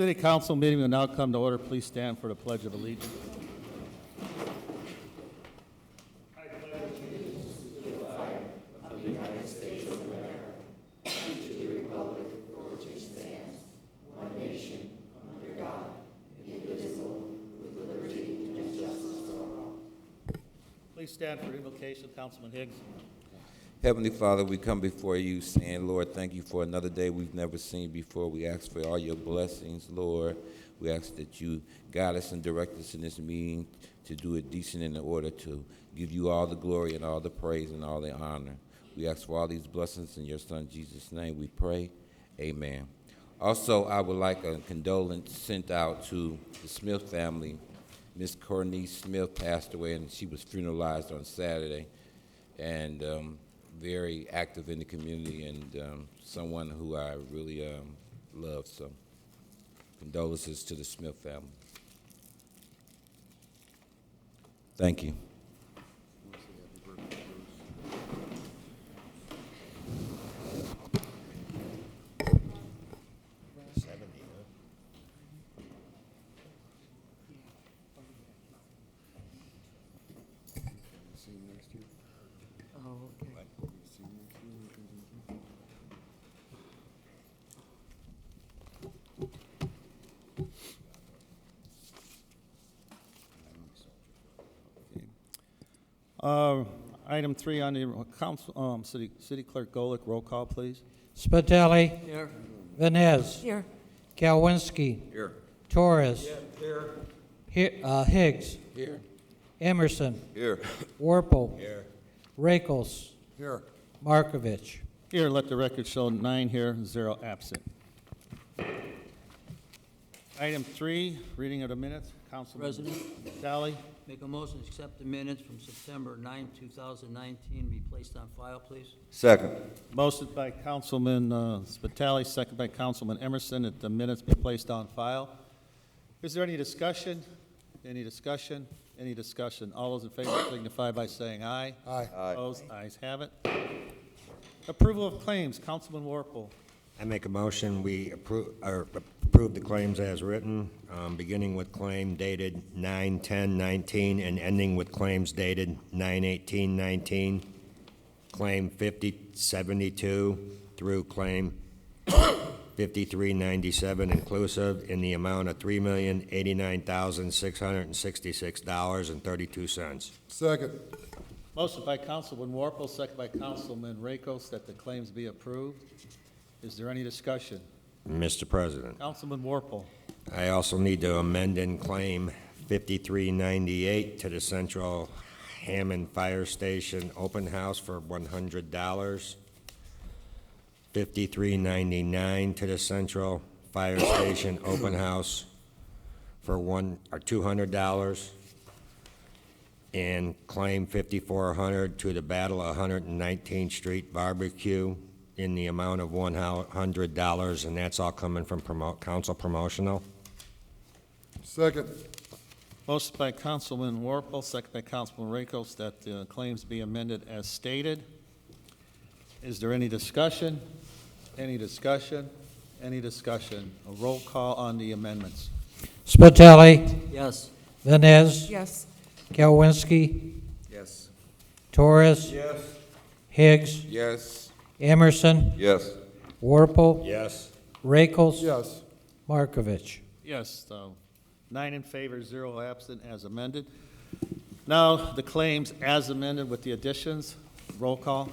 City Council meeting will now come to order. Please stand for the Pledge of Allegiance. Please stand for invocation, Councilman Higgs. Heavenly Father, we come before you saying, Lord, thank you for another day we've never seen before. We ask for all your blessings, Lord. We ask that you guide us and direct us in this meeting to do it decent and in order to give you all the glory and all the praise and all the honor. We ask for all these blessings in your Son, Jesus' name we pray. Amen. Also, I would like a condolence sent out to the Smith family. Miss Cornice Smith passed away, and she was funeralized on Saturday. And very active in the community and someone who I really love. So condolences to the Smith family. Thank you. Item 3 on the council, City Clerk Golick, roll call, please. Spitali. Here. Venez. Here. Galwinski. Here. Torres. Here. Higgs. Here. Emerson. Here. Warple. Here. Rakels. Here. Markovich. Here, let the record show 9 here, 0 absent. Item 3, reading of the minutes. Councilman President, Talley. make a motion to accept the minutes from September 9, 2019, be placed on file, please. Second. Motion by Councilman Spitali, second by Councilman Emerson, that the minutes be placed on file. Is there any discussion? Any discussion? Any discussion? All those in favor signify by saying aye. Aye. Opposed? Ayes have it. Approval of claims. Councilman Warple. I make a motion, we approve the claims as written, beginning with claim dated 9/10/19 and ending with claims dated 9/18/19, claim 5072 through claim 5397 inclusive, in the amount of $3,089,666.32. Second. Motion by Councilman Warple, second by Councilman Rakos, that the claims be approved. Is there any discussion? Mr. President, Councilman Warple. I also need to amend in claim 5398 to the Central Hammond Fire Station open house for $100. 5399 to the Central Fire Station open house for $200. And claim 5400 to the Battle of 119th Street Barbecue in the amount of $100, and that's all coming from council promotional. Second. Motion by Councilman Warple, second by Councilman Rakos, that the claims be amended as stated. Is there any discussion? Any discussion? Any discussion? A roll call on the amendments. Spitali. Yes. Venez. Yes. Galwinski. Yes. Torres. Yes. Higgs. Yes. Emerson. Yes. Warple. Yes. Rakels. Yes. Markovich. Yes, 9 in favor, 0 absent, as amended. Now, the claims as amended with the additions. Roll call.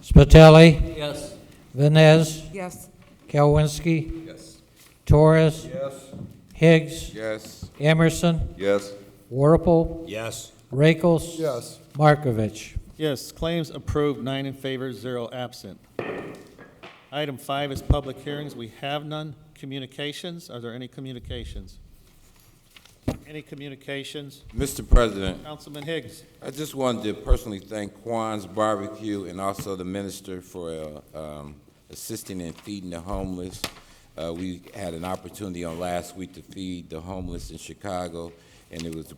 Spitali. Yes. Venez. Yes. Galwinski. Yes. Torres. Yes. Higgs. Yes. Emerson. Yes. Warple. Yes. Rakels. Yes. Markovich. Yes, claims approved, 9 in favor, 0 absent. Item 5 is public hearings. We have none. Communications, are there any communications? Any communications? Mr. President, Councilman Higgs. I just wanted to personally thank Kwan's Barbecue and also the minister for assisting in feeding the homeless. We had an opportunity on last week to feed the homeless in Chicago, and it was a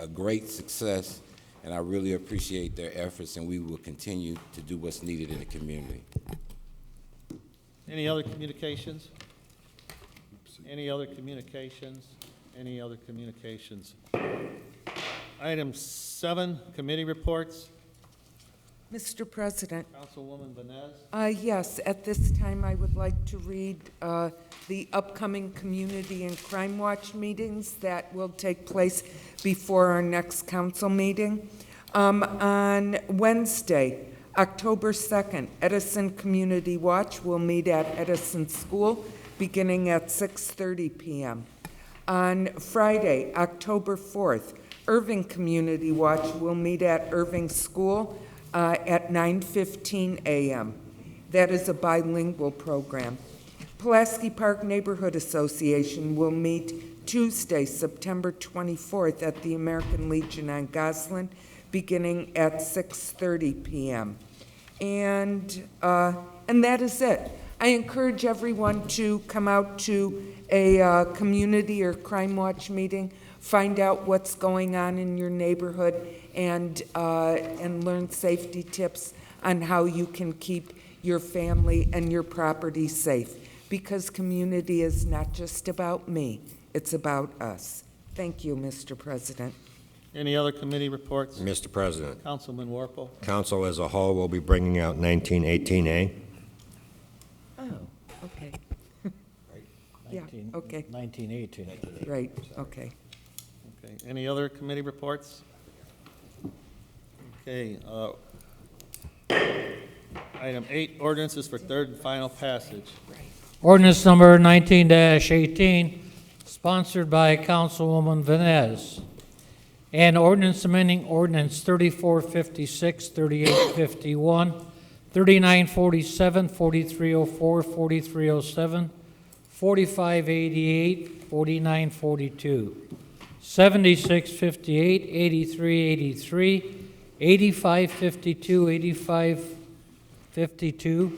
great success, and I really appreciate their efforts, and we will continue to do what's needed in the community. Any other communications? Any other communications? Any other communications? Item 7, committee reports. Mr. President, Councilwoman Vines. yes, at this time, I would like to read the upcoming Community and Crime Watch meetings that will take place before our next council meeting. On Wednesday, October 2nd, Edison Community Watch will meet at Edison School beginning at 6:30 p.m. On Friday, October 4th, Irving Community Watch will meet at Irving School at 9:15 a.m. That is a bilingual program. Pulaski Park Neighborhood Association will meet Tuesday, September 24th at the American Legion on Goslin, beginning at 6:30 p.m. And that is it. I encourage everyone to come out to a community or crime watch meeting, find out what's going on in your neighborhood, and learn safety tips on how you can keep your family and your property safe. Because community is not just about me, it's about us. Thank you, Mr. President. Any other committee reports? Mr. President, Councilman Warple. council as a whole will be bringing out 1918A. Oh, okay. Yeah, okay. 1918. Right, okay. Okay, any other committee reports? Okay, item 8, ordinances for third and final passage. Ordinance number 19-18, sponsored by Councilwoman Vines. An ordinance amending ordinance 3456, 3851, 3947, 4304, 4307, 4588, 4942, 7658, 8383, 8552, 8552,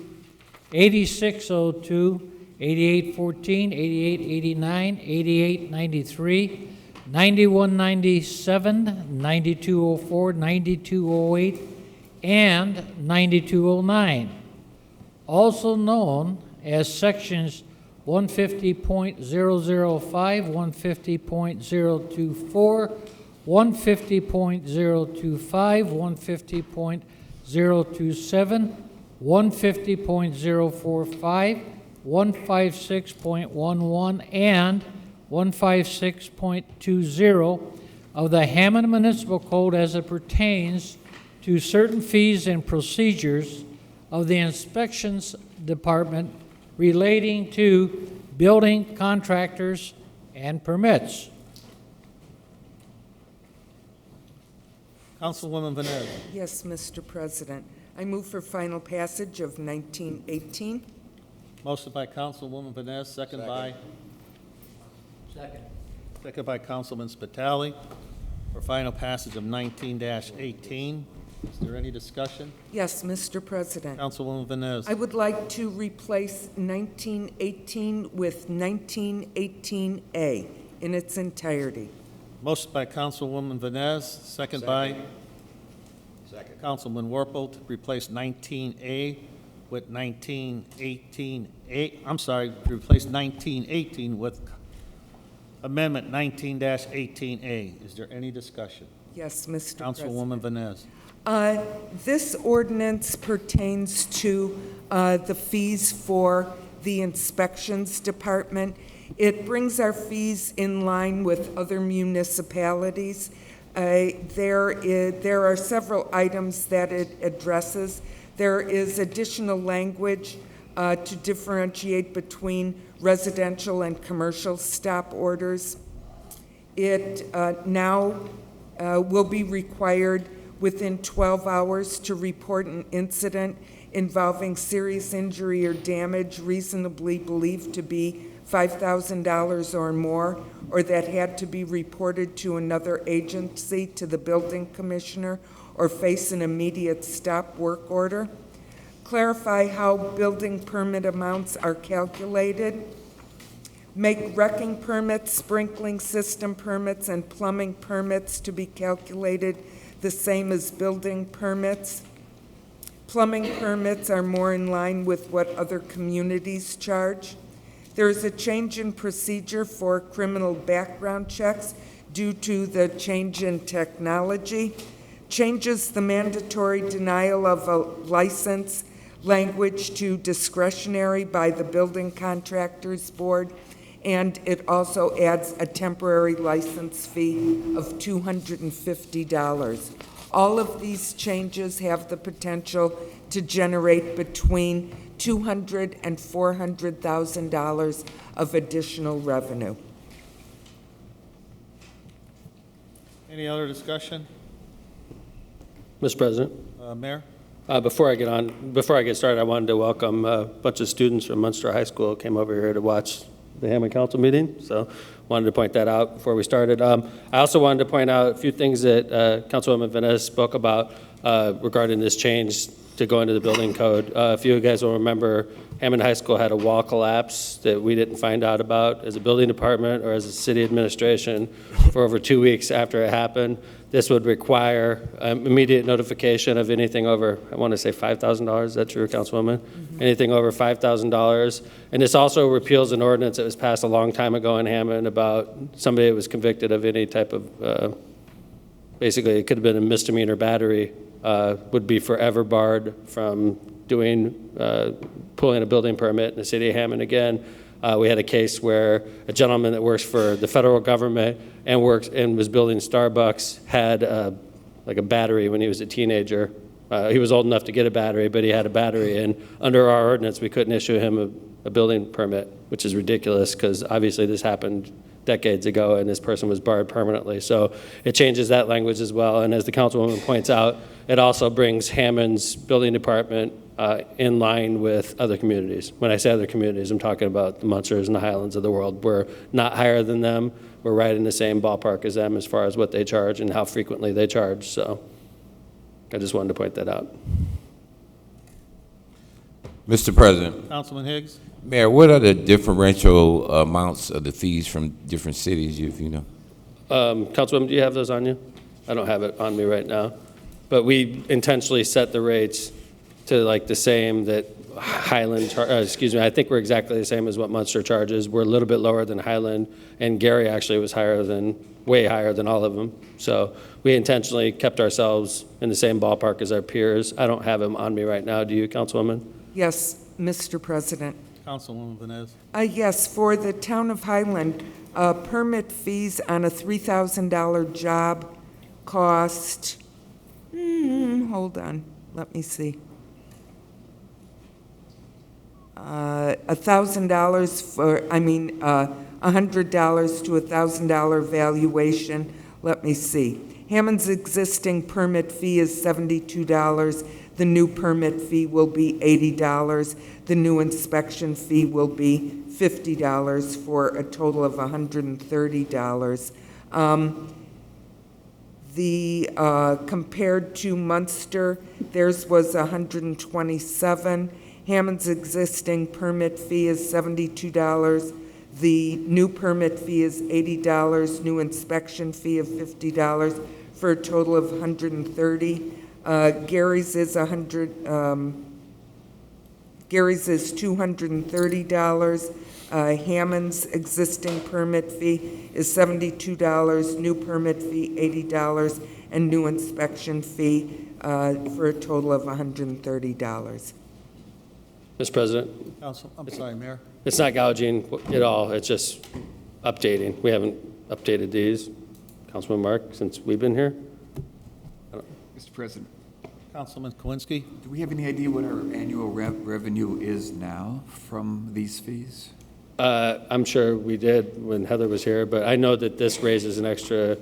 8602, 8814, 8889, 8893, 9197, 9204, 9208, and 9209, also known as sections 150.005, 150.024, 150.025, 150.027, 150.045, 156.11, and 156.20 of the Hammond Municipal Code as it pertains to certain fees and procedures of the Inspections Department relating to building contractors and permits. Councilwoman Vines. Yes, Mr. President. I move for final passage of 1918. Motion by Councilwoman Vines, second by by Councilman Spitali for final passage of 19-18. Is there any discussion? Yes, Mr. President. Councilwoman Vines. I would like to replace 1918 with 1918A in its entirety. Motion by Councilwoman Vines, second by Councilman Warple to replace 19A with 1918A. I'm sorry, replace 1918 with Amendment 19-18A. Is there any discussion? Yes, Mr. President. Councilwoman Vines. This ordinance pertains to the fees for the Inspections Department. It brings our fees in line with other municipalities. There are several items that it addresses. There is additional language to differentiate between residential and commercial stop orders. It now will be required within 12 hours to report an incident involving serious injury or damage reasonably believed to be $5,000 or more, or that had to be reported to another agency, to the building commissioner, or face an immediate stop work order. Clarify how building permit amounts are calculated. Make wrecking permits, sprinkling system permits, and plumbing permits to be calculated the same as building permits. Plumbing permits are more in line with what other communities charge. There is a change in procedure for criminal background checks due to the change in technology. Changes the mandatory denial of a license language to discretionary by the Building Contractors Board, and it also adds a temporary license fee of $250. All of these changes have the potential to generate between $200,000 and $400,000 of additional revenue. Any other discussion? Mr. President, Mayor? before I get started, I wanted to welcome a bunch of students from Munster High School who came over here to watch the Hammond Council meeting, so wanted to point that out before we started. I also wanted to point out a few things that Councilwoman Vanessa spoke about regarding this change to go into the building code. If you guys will remember, Hammond High School had a wall collapse that we didn't find out about as a building department or as a city administration for over 2 weeks after it happened. This would require immediate notification of anything over, I want to say $5,000. Is that true, Councilwoman? Anything over $5,000. And this also repeals an ordinance that was passed a long time ago in Hammond about somebody that was convicted of any type of, basically it could have been a misdemeanor battery, would be forever barred from doing, pulling a building permit in the city of Hammond again. We had a case where a gentleman that works for the federal government and was building Starbucks had like a battery when he was a teenager. He was old enough to get a battery, but he had a battery, and under our ordinance, we couldn't issue him a building permit, which is ridiculous because obviously this happened decades ago and this person was barred permanently. So it changes that language as well. And as the councilwoman points out, it also brings Hammond's building department in line with other communities. When I say other communities, I'm talking about the Munsters and the Highlands of the world. We're not higher than them. We're right in the same ballpark as them as far as what they charge and how frequently they charge. So I just wanted to point that out. Mr. President, Councilman Higgs? Mayor, what are the differential amounts of the fees from different cities, if you know? Councilwoman, do you have those on you? I don't have it on me right now. But we intentionally set the rates to like the same that Highland, I think we're exactly the same as what Munster charges. We're a little bit lower than Highland, and Gary actually was way higher than all of them. So we intentionally kept ourselves in the same ballpark as our peers. I don't have them on me right now. Do you, Councilwoman? Yes, Mr. President. Councilwoman Vanessa? Yes, for the town of Highland, permit fees on a $3,000 job cost, hold on, let me see. $1,000 for, $100 to $1,000 valuation. Let me see. Hammond's existing permit fee is $72. The new permit fee will be $80. The new inspection fee will be $50 for a total of $130. Compared to Munster, theirs was $127. Hammond's existing permit fee is $72. The new permit fee is $80, new inspection fee of $50 for a total of $130. Gary's is $230. Hammond's existing permit fee is $72, new permit fee $80, and new inspection fee for a total of $130. Mr. President, I'm sorry, Mayor? it's not gouging at all. It's just updating. We haven't updated these, Councilman Mark, since we've been here. Mr. President, Councilman Kowinski? do we have any idea what our annual revenue is now from these fees? I'm sure we did when Heather was here, but I know that this raises an extra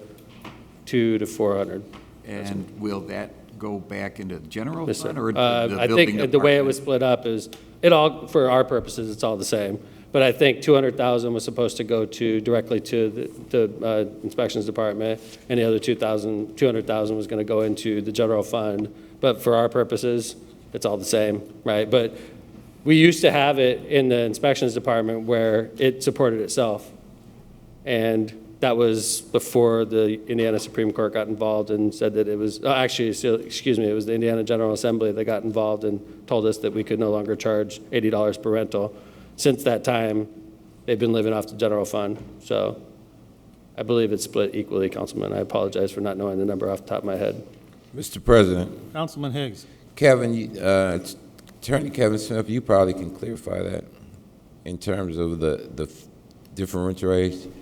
200 to 400. And will that go back into the general Yes, sir. fund or the I building think the way it department? was split up is, it all, for our purposes, it's all the same. But I think 200,000 was supposed to go directly to the inspections department, and the other 200,000 was going to go into the general fund. But for our purposes, it's all the same, right? But we used to have it in the inspections department where it supported itself. And that was before the Indiana Supreme Court got involved and said that it was, it was the Indiana General Assembly that got involved and told us that we could no longer charge $80 per rental. Since that time, they've been living off the general fund. So I believe it's split equally, Councilman. I apologize for not knowing the number off the top of my head. Mr. President, Councilman Higgs. Kevin, Attorney Kevin Smith, you probably can clarify that in terms of the differentiation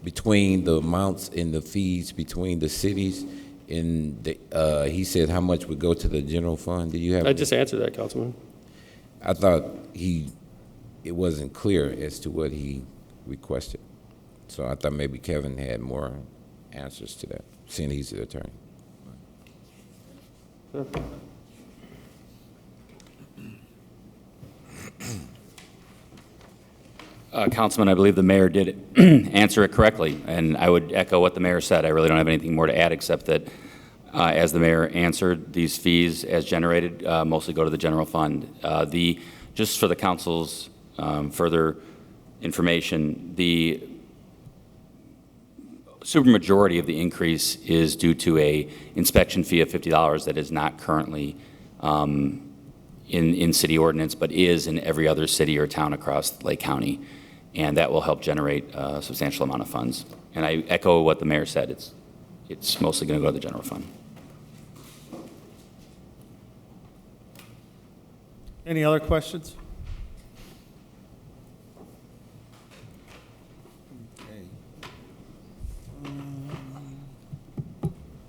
between the amounts and the fees between the cities. He said how much would go to the general fund. Did you have? I just answered that, Councilman. I thought it wasn't clear as to what he requested. So I thought maybe Kevin had more answers to that, seeing he's the attorney. Sure. Councilman, I believe the mayor did answer it correctly, and I would echo what the mayor said. I really don't have anything more to add, except that, as the mayor answered, these fees as generated mostly go to the general fund. Just for the council's further information, the supermajority of the increase is due to a inspection fee of $50 that is not currently in city ordinance, but is in every other city or town across Lake County. And that will help generate a substantial amount of funds. And I echo what the mayor said. It's mostly going to go to the general fund. Any other questions? Okay.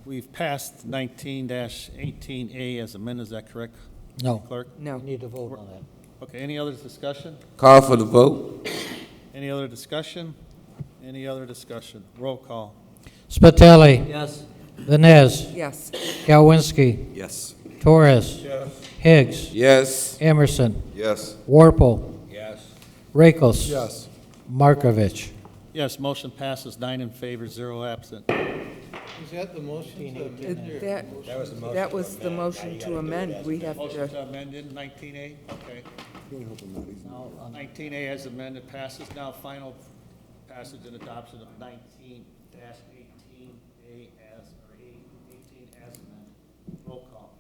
We've passed 19-18A as amended, is that correct, No. Clerk? No. We need to vote on that. Okay, any other discussion? Call for the vote. Any other discussion? Any other discussion? Roll call. Spitali. Yes. Vines. Yes. Kalwinski. Yes. Torres. Higgs. Yes. Emerson. Yes. Warple. Yes. Rakos. Yes. Markovich. Yes, motion passes 9 in favor, 0 absent. That was the motion to amend. We have Motion to, to amend in 19A, okay. 19A as amended passes. Now final passage and adoption of 19-18A as, or 18 as amended. Roll call.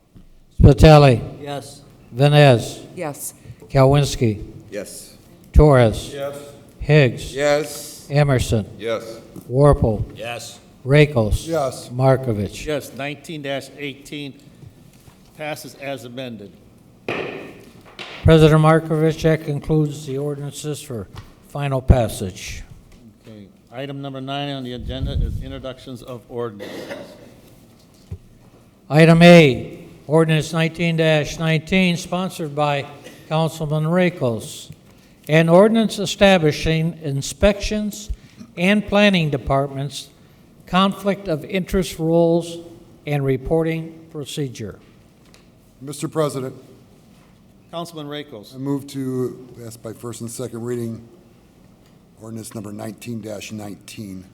Spitali. Yes. Vines. yes. Kalwinski. Yes. Torres. Yes. Higgs. Yes. Emerson. Yes. Warple. Yes. Rakos. Yes. Markovich. Yes, 19-18 passes as amended. President Markovich, that concludes the ordinances for final passage. Okay, item number 9 on the agenda is introductions of ordinances. Item A, ordinance 19-19, sponsored by Councilman Rakos. An ordinance establishing inspections and planning departments, conflict of interest rules, and reporting procedure. Mr. President, Councilman Rakos. I move to pass by first and second reading ordinance number 19-19.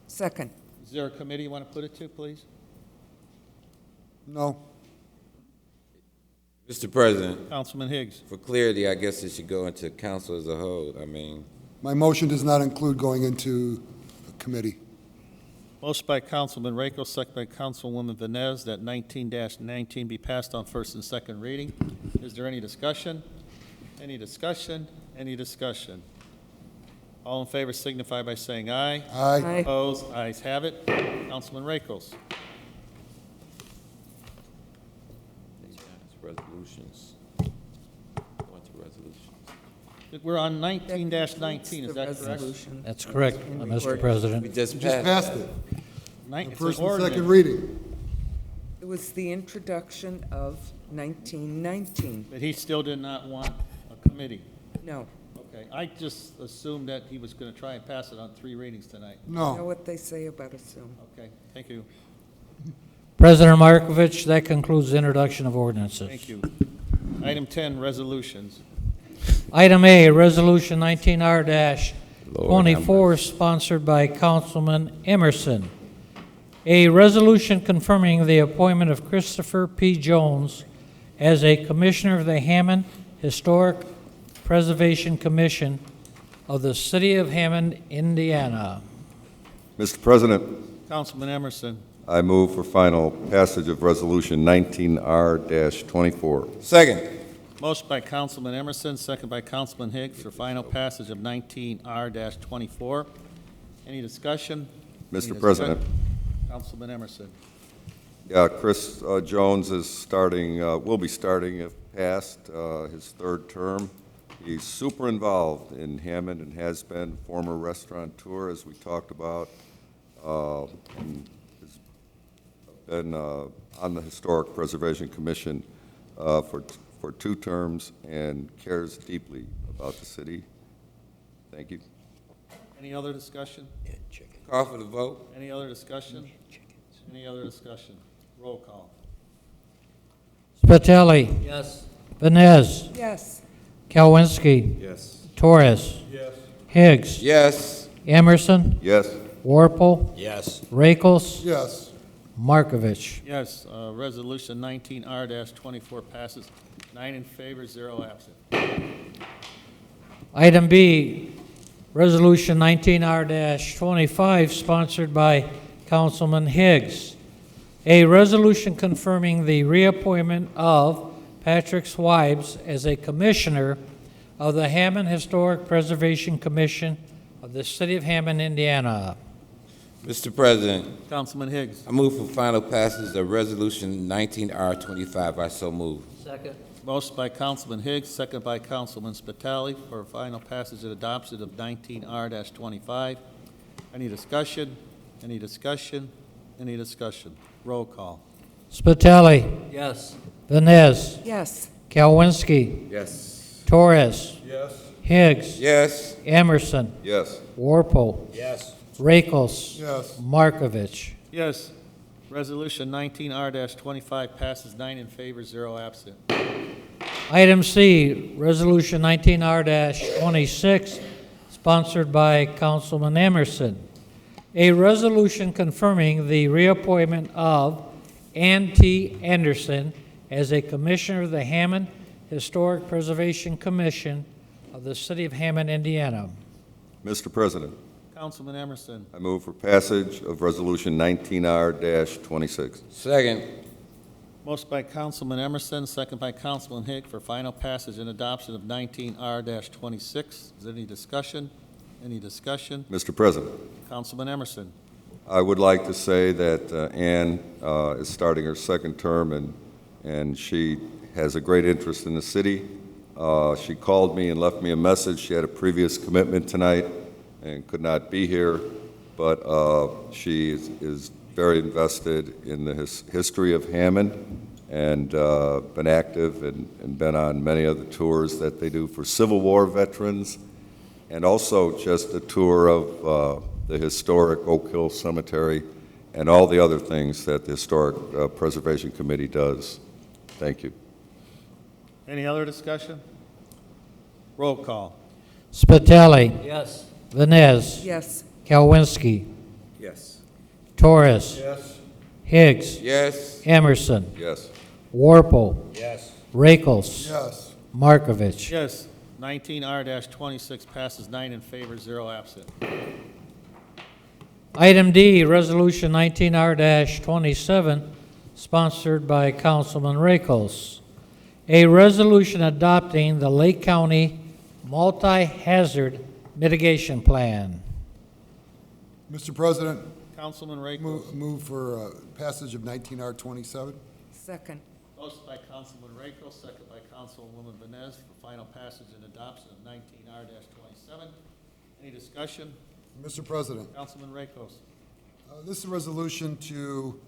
Second. Is there a committee you want to put it to, please? No. Mr. President, Councilman Higgs. for clarity, I guess it should go into council as a whole. I mean, My motion does not include going into a committee. Motion by Councilman Rakos, second by Councilwoman Vines, that 19-19 be passed on first and second reading. Is there any discussion? Any discussion? Any discussion? All in favor signify by saying aye. Aye. Aye. Opposed? Ayes have it. Councilman Rakos. resolutions. Go into resolutions. We're on 19-19, is The that correct? resolution. That's correct, Mr. We President. just You just passed. passed it. Nine- The it's an first and second ordinance. reading. It was the introduction of 1919. But he still did not want a committee. No. Okay, I just assumed that he was going to try and pass it on 3 readings tonight. You know No. what they say about assume. Okay, thank you, President Markovich, that concludes the introduction of ordinances. thank you. Item 10, resolutions. Item A, Resolution Lord have 19R-24, sponsored by Councilman Emerson. A resolution confirming the appointment of Christopher P. Jones as a Commissioner of the Hammond Historic Preservation Commission of the City of Hammond, Indiana. Mr. President, Councilman Emerson. I move for final passage of Resolution 19R-24. Second. Motion by Councilman Emerson, second by Councilman Higgs for final passage of 19R-24. Any discussion? Mr. President. Councilman Emerson. Yeah, Chris Jones is starting, will be starting, if passed, his third term. He's super involved in Hammond and has been, former restaurateur, as we talked about, and has been on the Historic Preservation Commission for 2 terms and cares deeply about the city. Thank you. Any other discussion? Call for the vote. Any other discussion? Any other discussion? Roll call. Spitali. Yes. Vines. Yes. Kalwinski. Yes. Torres. Yes. Higgs. Yes. Emerson. Yes. Warple. Yes. Rakels. Yes. Markovich. Yes, Resolution 19R-24 passes 9 in favor, 0 absent. Item B, Resolution 19R-25, sponsored by Councilman Higgs. A resolution confirming the reappointment of Patrick Swibes as a commissioner of the Hammond Historic Preservation Commission of the City of Hammond, Indiana. Mr. President, Councilman Higgs. I move for final passage of Resolution 19R-25. I so move. Second. Motion by Councilman Higgs, second by Councilman Spitali for final passage and adoption of 19R-25. Any discussion? Any discussion? Any discussion? Roll call. Spitali. Yes. Vines. Yes. Kalwinski. Yes. Torres. Yes. Higgs. Yes. Emerson. Yes. Warple. Yes. Rakels. Yes. Markovich. Yes. Resolution 19R-25 passes 9 in favor, 0 absent. Item C, Resolution 19R-26, sponsored by Councilman Emerson. A resolution confirming the reappointment of Ann T. Anderson as a commissioner of the Hammond Historic Preservation Commission of the City of Hammond, Indiana. Mr. President, Councilman Emerson. I move for passage of Resolution 19R-26. Second. Motion by Councilman Emerson, second by Councilman Higg for final passage and adoption of 19R-26. Is there any discussion? Any discussion? Mr. President, Councilman Emerson. I would like to say that Ann is starting her second term, and she has a great interest in the city. She called me and left me a message. She had a previous commitment tonight and could not be here, but she is very invested in the history of Hammond and been active and been on many of the tours that they do for Civil War veterans, and also just a tour of the historic Oak Hill Cemetery and all the other things that the Historic Preservation Committee does. Thank you. Any other discussion? Roll call. Spitali. Yes. Vines. Yes. Kalwinski. Yes. Torres. Yes. Higgs. Yes. Emerson. Yes. Warple. Yes. Rakels. Yes. Markovich. Yes. 19R-26 passes 9 in favor, 0 absent. Item D, Resolution 19R-27, sponsored by Councilman Rakels. A resolution adopting the Lake County Multi-Hazard Mitigation Plan. Mr. President, Councilman Rakos. move for passage of 19R-27. Second. Motion by Councilman Rakos, second by Councilwoman Vines for final passage and adoption of 19R-27. Any discussion? Mr. President, Councilman Rakos. this is a resolution to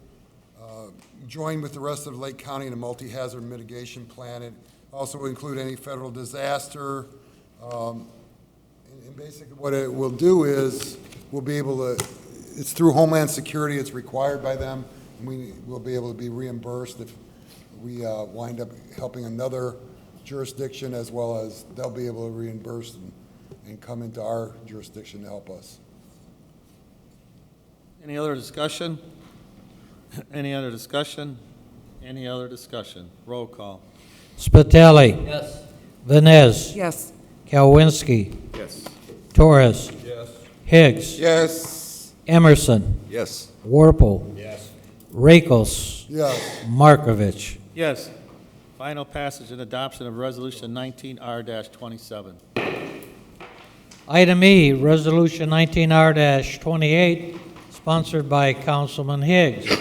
join with the rest of Lake County in a multi-hazard mitigation plan. It also will include any federal disaster. And basically what it will do is we'll be able to, it's through Homeland Security, it's required by them, and we will be able to be reimbursed if we wind up helping another jurisdiction, as well as they'll be able to reimburse and come into our jurisdiction to help us. Any other discussion? Any other discussion? Any other discussion? Roll call. Spitali. Yes. Vines. Yes. Kalwinski. Yes. Torres. Yes. Higgs. Yes. Emerson. Yes. Warple. Yes. Rakels. Yes. Markovich. Yes. Final passage and adoption of Resolution 19R-27. Item E, Resolution 19R-28, sponsored by Councilman Higgs.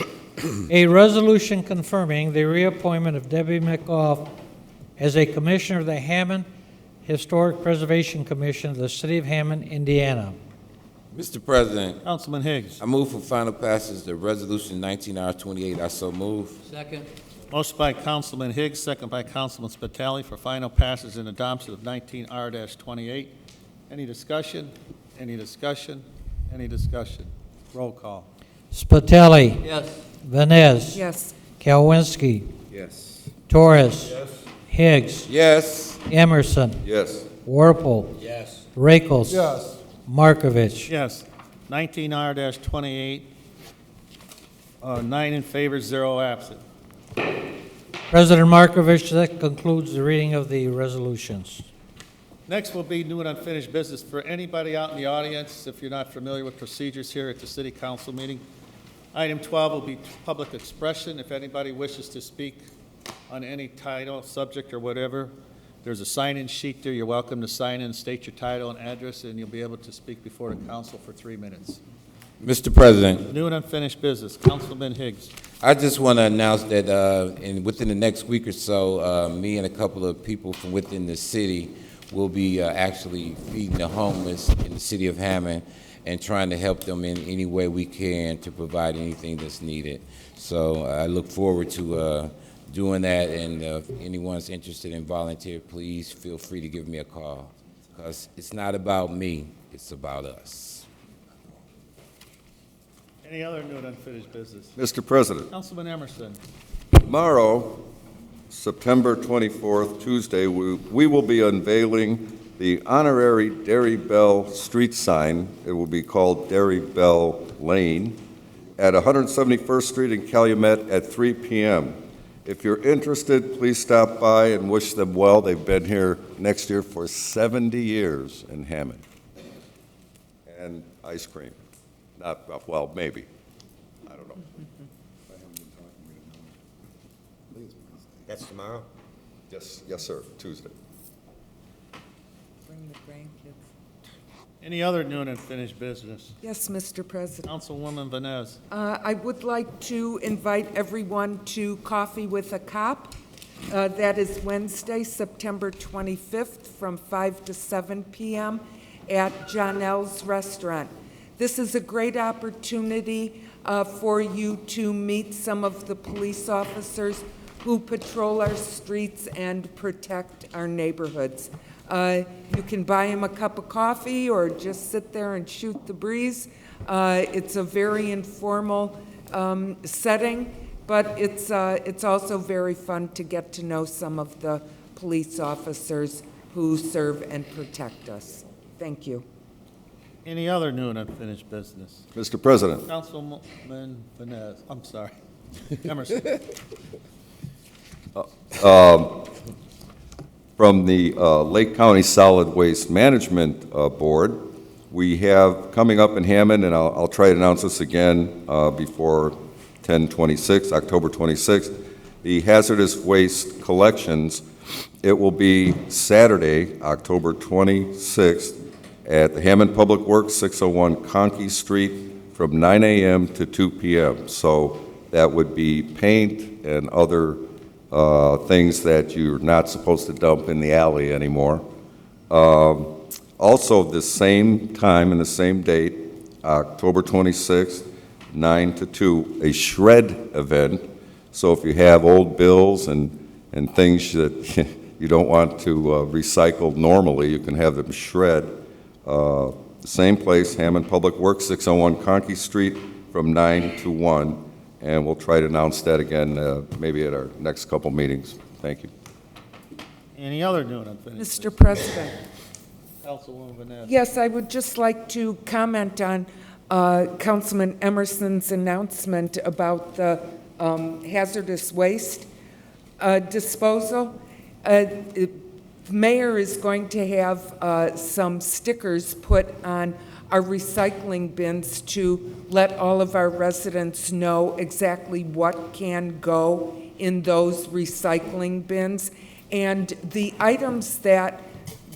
A resolution confirming the reappointment of Debbie McGough as a commissioner of the Hammond Historic Preservation Commission of the City of Hammond, Indiana. Mr. President, Councilman Higgs. I move for final passage of Resolution 19R28. I so move. Second. Motion by Councilman Higgs, second by Councilman Spitali for final passage and adoption of 19R-28. Any discussion? Any discussion? Any discussion? Roll call. Spitali. Yes. Vines. Yes. Kalwinski. Yes. Torres. Higgs. Yes. Emerson. Yes. Warple. Yes. Rakos. Yes. Markovich. Yes. 19R-28, 9 in favor, 0 absent. President Markovich, that concludes the reading of the resolutions. Next will be new and unfinished business. For anybody out in the audience, if you're not familiar with procedures here at the City Council meeting, item 12 will be public expression. If anybody wishes to speak on any title, subject, or whatever, there's a sign-in sheet there. You're welcome to sign in, state your title and address, and you'll be able to speak before the council for 3 minutes. Mr. President, New and unfinished business. Councilman Higgs. I just want to announce that within the next week or so, me and a couple of people from within the city will be actually feeding the homeless in the city of Hammond and trying to help them in any way we can to provide anything that's needed. So I look forward to doing that, and if anyone's interested in volunteer, please feel free to give me a call, because it's not about me, it's about us. Any other new and unfinished business? Mr. President, Councilman Emerson. tomorrow, September 24th, Tuesday, we will be unveiling the honorary Dairy Bell street sign. It will be called Dairy Bell Lane at 171st Street in Calumet at 3 p.m. If you're interested, please stop by and wish them well. They've been here next year for 70 years in Hammond. And ice cream. Not, well, maybe. I don't know. That's tomorrow? Yes, sir, Tuesday. Bring the grandkids. Any other new and unfinished business? Yes, Mr. President. Councilwoman Vines. I would like to invite everyone to Coffee with a Cop. That is Wednesday, September 25th, from 5 to 7 p.m. at Johnell's Restaurant. This is a great opportunity for you to meet some of the police officers who patrol our streets and protect our neighborhoods. You can buy them a cup of coffee or just sit there and shoot the breeze. It's a very informal setting, but it's also very fun to get to know some of the police officers who serve and protect us. Thank you. Any other new and unfinished business? Mr. President, Councilman Vines. I'm sorry. Emerson. from the Lake County Solid Waste Management Board, we have coming up in Hammond, and I'll try to announce this again before October 26th, the hazardous waste collections. It will be Saturday, October 26th, at the Hammond Public Works, 601 Conkey Street, from 9 a.m. to 2 p.m. So that would be paint and other things that you're not supposed to dump in the alley anymore. Also, the same time and the same date, October 26th, 9 to 2, a shred event. So if you have old bills and things that you don't want to recycle normally, you can have them shred. The same place, Hammond Public Works, 601 Conkey Street, from 9 to 1. And we'll try to announce that again maybe at our next couple meetings. Thank you. Any other new and unfinished? Mr. President. Councilwoman Vines. Yes, I would just like to comment on Councilman Emerson's announcement about the hazardous waste disposal. The mayor is going to have some stickers put on our recycling bins to let all of our residents know exactly what can go in those recycling bins. And the items that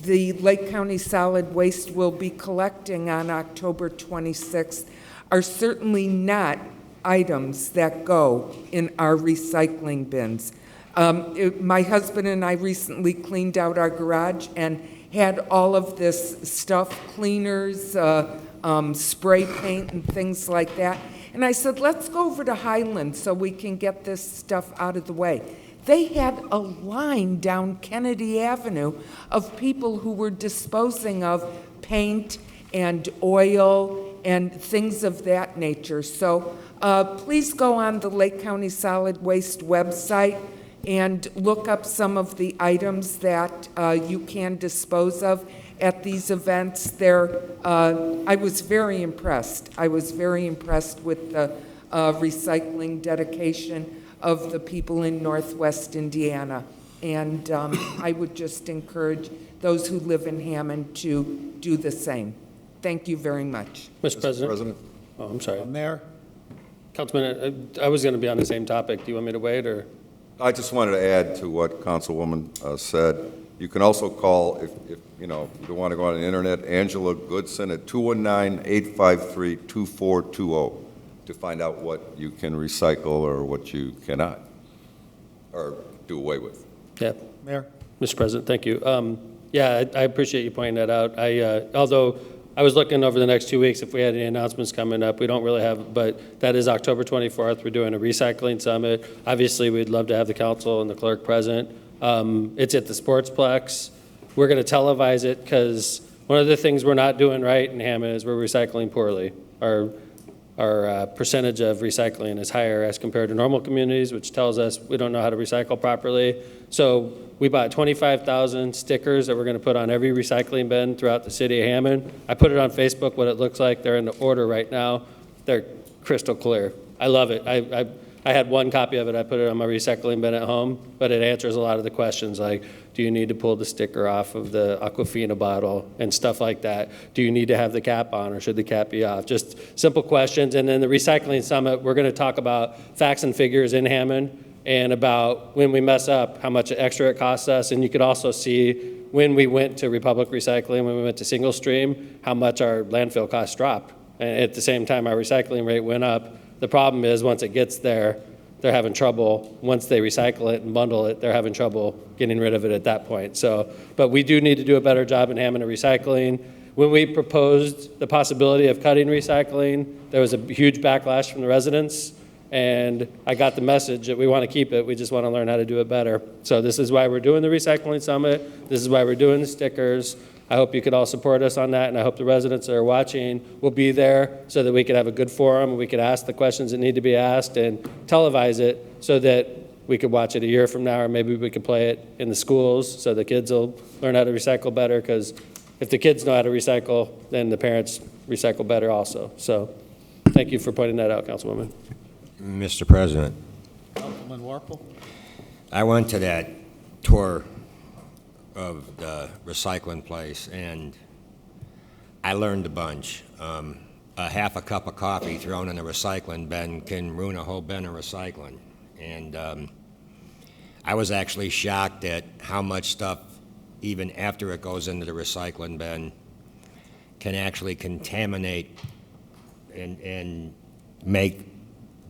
the Lake County Solid Waste will be collecting on October 26th are certainly not items that go in our recycling bins. My husband and I recently cleaned out our garage and had all of this stuff, cleaners, spray paint and things like that. And I said, let's go over to Highland so we can get this stuff out of the way. They had a line down Kennedy Avenue of people who were disposing of paint and oil and things of that nature. So please go on the Lake County Solid Waste website and look up some of the items that you can dispose of at these events. I was very impressed. I was very impressed with the recycling dedication of the people in Northwest Indiana. And I would just encourage those who live in Hammond to do the same. Thank you very much. Mr. President? Oh, I'm sorry. Mayor? Councilman, I was going to be on the same topic. Do you want me to wait, or? I just wanted to add to what Councilwoman said. You can also call, if you don't want to go on the internet, Angela Goodson at 219-853-2420 to find out what you can recycle or what you cannot, or do away with. Yeah. Mayor? Mr. President, thank you. Yeah, I appreciate you pointing that out. Although I was looking over the next 2 weeks if we had any announcements coming up. We don't really have, but that is October 24th. We're doing a recycling summit. Obviously, we'd love to have the council and the clerk present. It's at the Sportsplex. We're going to televise it because one of the things we're not doing right in Hammond is we're recycling poorly. Our percentage of recycling is higher as compared to normal communities, which tells us we don't know how to recycle properly. So we bought 25,000 stickers that we're going to put on every recycling bin throughout the city of Hammond. I put it on Facebook what it looks like. They're in the order right now. They're crystal clear. I love it. I had one copy of it. I put it on my recycling bin at home, but it answers a lot of the questions like, do you need to pull the sticker off of the Aquafina bottle and stuff like that? Do you need to have the cap on or should the cap be off? Just simple questions. And then the Recycling Summit, we're going to talk about facts and figures in Hammond and about when we mess up, how much extra it costs us. And you could also see when we went to Republic Recycling, when we went to single stream, how much our landfill costs dropped. And at the same time, our recycling rate went up. The problem is once it gets there, they're having trouble. Once they recycle it and bundle it, they're having trouble getting rid of it at that point. So, but we do need to do a better job in Hammond of recycling. When we proposed the possibility of cutting recycling, there was a huge backlash from the residents, and I got the message that we want to keep it. We just want to learn how to do it better. So this is why we're doing the Recycling Summit. This is why we're doing the stickers. I hope you could all support us on that, and I hope the residents that are watching will be there so that we could have a good forum, and we could ask the questions that need to be asked and televise it so that we could watch it a year from now, or maybe we could play it in the schools so the kids will learn how to recycle better, because if the kids know how to recycle, then the parents recycle better also. So thank you for pointing that out, Councilwoman. Mr. President, Councilman Warple? I went to that tour of the recycling place, and I learned a bunch. A half a cup of coffee thrown in a recycling bin can ruin a whole bin of recycling. And I was actually shocked at how much stuff, even after it goes into the recycling bin, can actually contaminate and make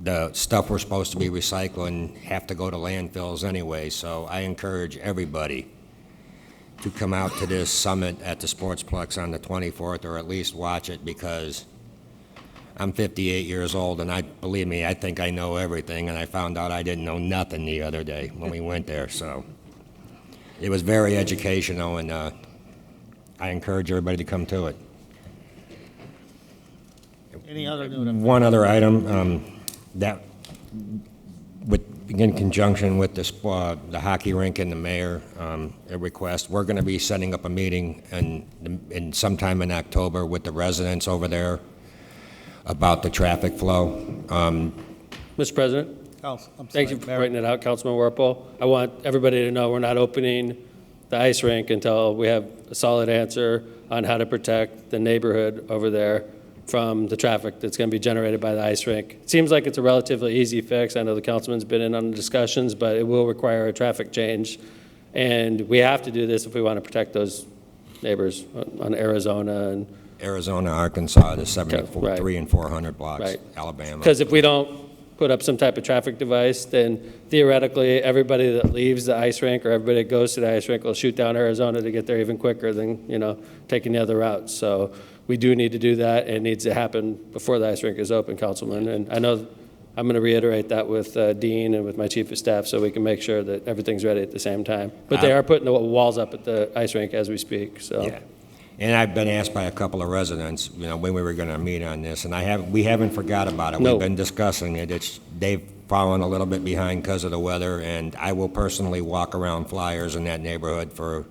the stuff we're supposed to be recycling have to go to landfills anyway. So I encourage everybody to come out to this summit at the Sportsplex on the 24th, or at least watch it, because I'm 58 years old, and believe me, I think I know everything, and I found out I didn't know nothing the other day when we went there. So it was very educational, and I encourage everybody to come to it. Any other One other item, that in conjunction with the hockey rink and the mayor, a request. We're going to be setting up a meeting in sometime in October with the residents over there about the traffic flow. Mr. President? Thank you for pointing it out, Councilman Warple. I want everybody to know we're not opening the ice rink until we have a solid answer on how to protect the neighborhood over there from the traffic that's going to be generated by the ice rink. It seems like it's a relatively easy fix. I know the councilman's been in on the discussions, but it will require a traffic change. And we have to do this if we want to protect those neighbors on Arizona and Arizona, Arkansas, the 73 right. and 400 blocks, Right. Alabama. because if we don't put up some type of traffic device, then theoretically, everybody that leaves the ice rink or everybody that goes to the ice rink will shoot down Arizona to get there even quicker than, taking the other routes. So we do need to do that, and it needs to happen before the ice rink is open, Councilman. And I know I'm going to reiterate that with Dean and with my chief of staff so we can make sure that everything's ready at the same time. But they are putting the walls up at the ice rink as we speak, so. Yeah. And I've been asked by a couple of residents, when we were going to meet on this, and we haven't forgot about it. No. We've been discussing it. They've fallen a little bit behind because of the weather, and I will personally walk around flyers in that neighborhood for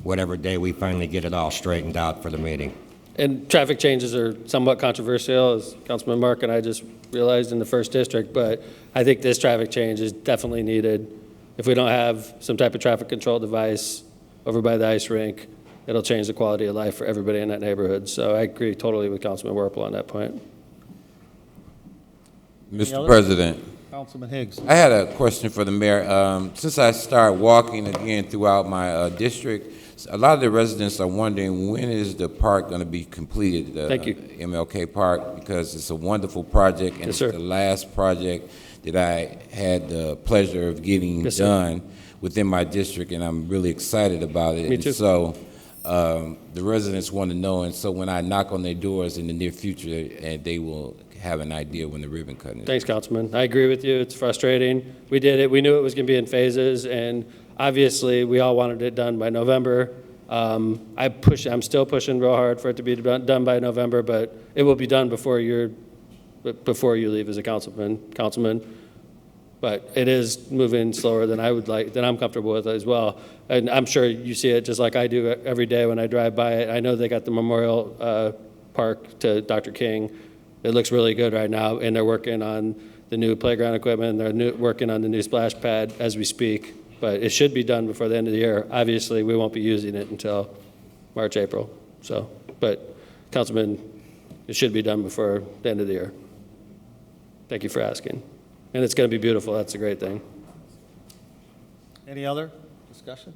whatever day we finally get it all straightened out for the meeting. And traffic changes are somewhat controversial, as Councilman Mark and I just realized in the first district, but I think this traffic change is definitely needed. If we don't have some type of traffic control device over by the ice rink, it'll change the quality of life for everybody in that neighborhood. So I agree totally with Councilman Werpel on that point. Mr. other- President, Councilman Higgs. I had a question for the mayor. Since I started walking again throughout my district, a lot of the residents are wondering, when is the park going to be completed? Thank you. MLK Park, because it's a wonderful project, and Yes, it's sir. the last project that I had the pleasure of getting Yes, sir. done within my district, and I'm really excited about it. Me And too. so the residents want to know, and so when I knock on their doors in the near future, and they will have an idea when the ribbon cutting is. Thanks, Councilman. I agree with you. It's frustrating. We did it. We knew it was going to be in phases, and obviously, we all wanted it done by November. I'm still pushing real hard for it to be done by November, but it will be done before you leave as a councilman. But it is moving slower than than I'm comfortable with as well. And I'm sure you see it just like I do every day when I drive by it. I know they got the memorial park to Dr. King. It looks really good right now, and they're working on the new playground equipment. They're working on the new splash pad as we speak. But it should be done before the end of the year. Obviously, we won't be using it until March, April. So, but Councilman, it should be done before the end of the year. Thank you for asking. And it's going to be beautiful. That's a great thing. Any other discussion?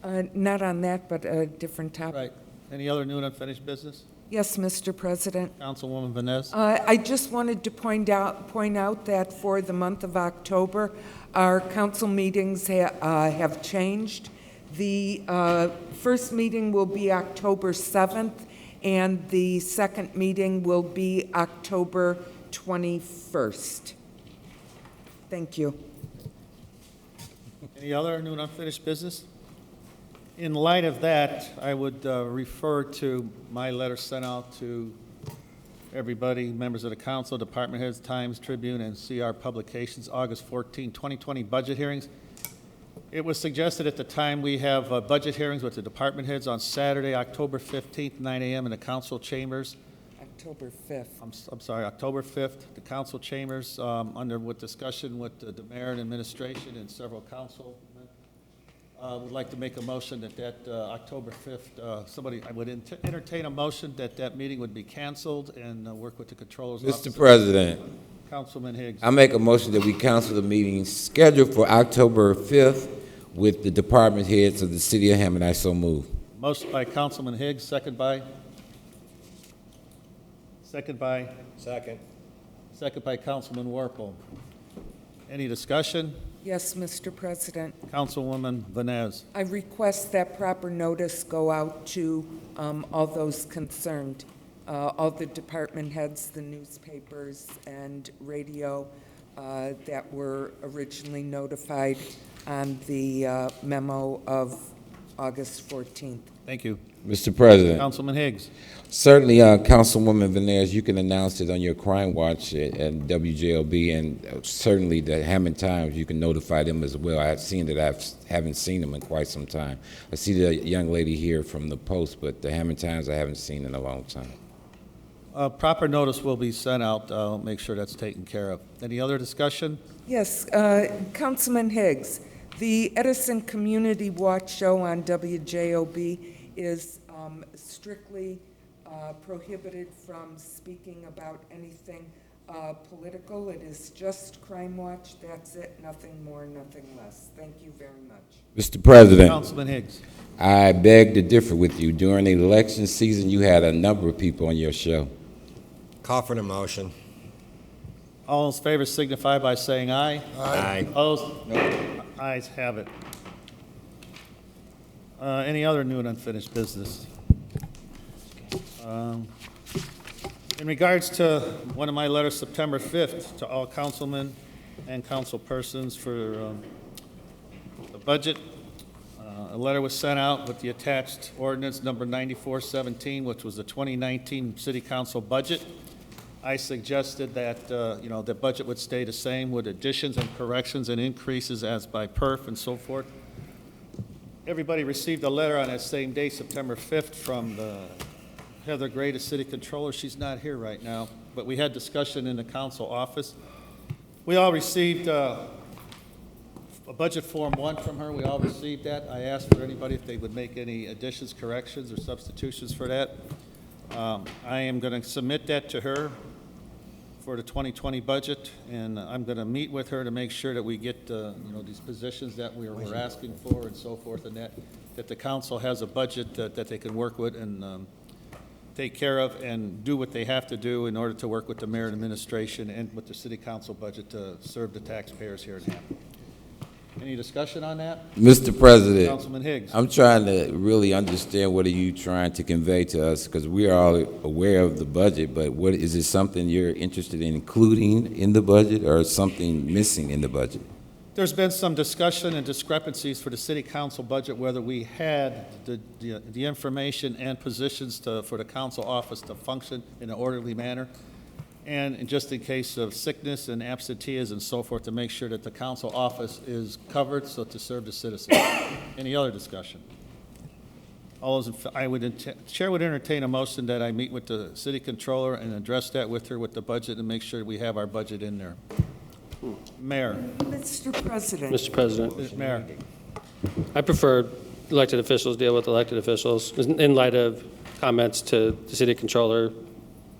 Not on that, but a different topic. Right. Any other new and unfinished business? Yes, Mr. President. Councilwoman Vines? I just wanted to point out that for the month of October, our council meetings have changed. The first meeting will be October 7th, and the second meeting will be October 21st. Thank you. Any other new and unfinished business? In light of that, I would refer to my letter sent out to everybody, members of the council, department heads, Times, Tribune, and CR Publications, August 14, 2020 budget hearings. It was suggested at the time we have budget hearings with the department heads on Saturday, October 15th, 9 a.m. in the council chambers. October 5th. I'm sorry, October 5th, the council chambers, with discussion with the mayor and administration and several councilmen. Would like to make a motion that October 5th, I would entertain a motion that meeting would be canceled and work with the controllers. Mr. President, Councilman Higgs. I make a motion that we cancel the meeting scheduled for October 5th with the department heads of the city of Hammond. I so move. Motion by Councilman Higgs, second by? Second by? Second. Second by Councilman Werpel. Any discussion? Yes, Mr. President. Councilwoman Vines. I request that proper notice go out to all those concerned, all the department heads, the newspapers, and radio that were originally notified on the memo of August 14th. Thank you. Mr. President. Councilman Higgs. Certainly, Councilwoman Vines, you can announce it on your Crime Watch at WJLB, and certainly the Hammond Times, you can notify them as well. I've seen that. I haven't seen them in quite some time. I see the young lady here from the Post, but the Hammond Times I haven't seen in a long time. Proper notice will be sent out. I'll make sure that's taken care of. Any other discussion? Yes, Councilman Higgs, the Edison Community Watch show on WJOB is strictly prohibited from speaking about anything political. It is just Crime Watch. That's it. Nothing more, nothing less. Thank you very much. Mr. President, Councilman Higgs. I beg to differ with you. During the election season, you had a number of people on your show. Call for the motion. All in favor signify by saying aye. Aye. Opposed? No. Ayes have it. Any other new and unfinished business? In regards to one of my letters, September 5th, to all councilmen and councilpersons for the budget, a letter was sent out with the attached ordinance number 9417, which was the 2019 city council budget. I suggested that, the budget would stay the same with additions and corrections and increases as by perf and so forth. Everybody received a letter on that same day, September 5th, from Heather Gray, the city controller. She's not here right now, but we had discussion in the council office. We all received a budget form 1 from her. We all received that. I asked for anybody if they would make any additions, corrections, or substitutions for that. I am going to submit that to her for the 2020 budget, and I'm going to meet with her to make sure that we get, these positions that we're asking for and so forth, and that the council has a budget that they can work with and take care of and do what they have to do in order to work with the mayor and administration and with the city council budget to serve the taxpayers here in Hammond. Any discussion on that? Mr. President, Councilman Higgs. I'm trying to really understand what are you trying to convey to us, because we are all aware of the budget, but what is it something you're interested in including in the budget or something missing in the budget? There's been some discussion and discrepancies for the city council budget, whether we had the information and positions for the council office to function in an orderly manner, and just in case of sickness and absenteeism and so forth, to make sure that the council office is covered so to serve the citizens. Any other discussion? All those Chair would entertain a motion that I meet with the city controller and address that with her with the budget and make sure that we have our budget in there. Mayor. Mr. President. Mr. President, Mayor. I prefer elected officials deal with elected officials. In light of comments to the city controller